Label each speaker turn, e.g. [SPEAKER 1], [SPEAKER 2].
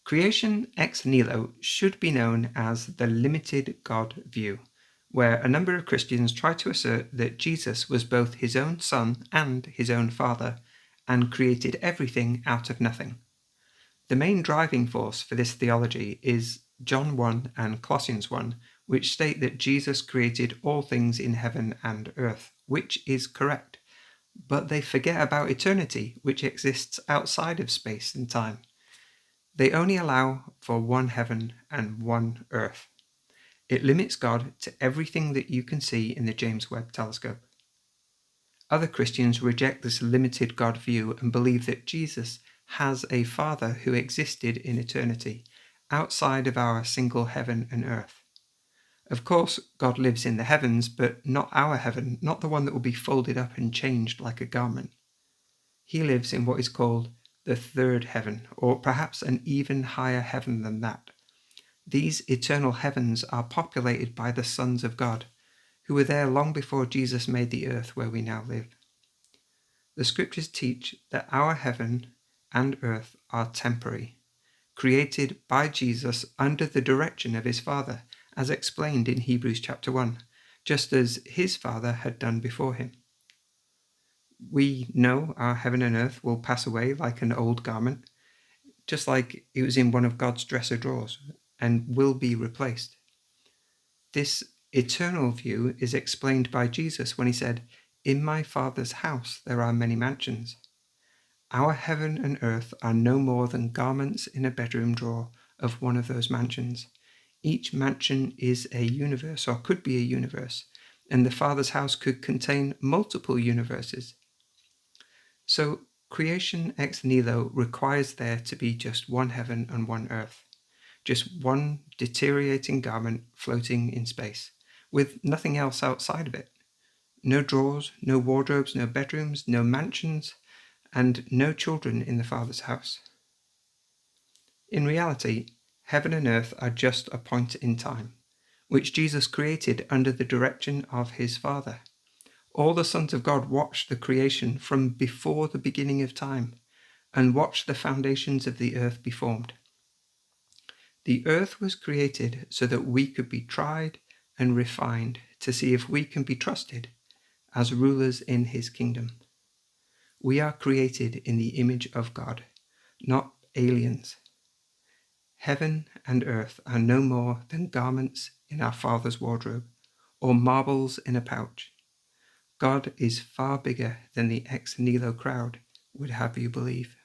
[SPEAKER 1] Creation ex nihilo should be known as the limited God view, where a number of Christians try to assert that Jesus was both his own Son and his own Father, and created everything out of nothing. The main driving force for this theology is John 1 and Colossians 1, which state that Jesus created all things in heaven and earth, which is correct. But they forget about eternity, which exists outside of space and time. They only allow for one heaven and one earth. It limits God to everything that you can see in the James Webb Telescope. Other Christians reject this limited God view and believe that Jesus has a Father who existed in eternity, outside of our single heaven and earth. Of course, God lives in the heavens, but not our heaven, not the one that will be folded up and changed like a garment. He lives in what is called the third heaven, or perhaps an even higher heaven than that. These eternal heavens are populated by the sons of God, who were there long before Jesus made the earth where we now live. The scriptures teach that our heaven and earth are temporary, created by Jesus under the direction of his Father, as explained in Hebrews chapter 1, just as his Father had done before him. We know our heaven and earth will pass away like an old garment, just like it was in one of God's dresser drawers, and will be replaced. This eternal view is explained by Jesus when he said, "In my Father's house there are many mansions." Our heaven and earth are no more than garments in a bedroom drawer of one of those mansions. Each mansion is a universe, or could be a universe, and the Father's house could contain multiple universes. So creation ex nihilo requires there to be just one heaven and one earth, just one deteriorating garment floating in space, with nothing else outside of it. No drawers, no wardrobes, no bedrooms, no mansions, and no children in the Father's house. In reality, heaven and earth are just a point in time, which Jesus created under the direction of his Father. All the sons of God watched the creation from before the beginning of time, and watched the foundations of the earth be formed. The earth was created so that we could be tried and refined to see if we can be trusted as rulers in his kingdom. We are created in the image of God, not aliens. Heaven and earth are no more than garments in our Father's wardrobe, or marbles in a pouch. God is far bigger than the ex nihilo crowd would have you believe.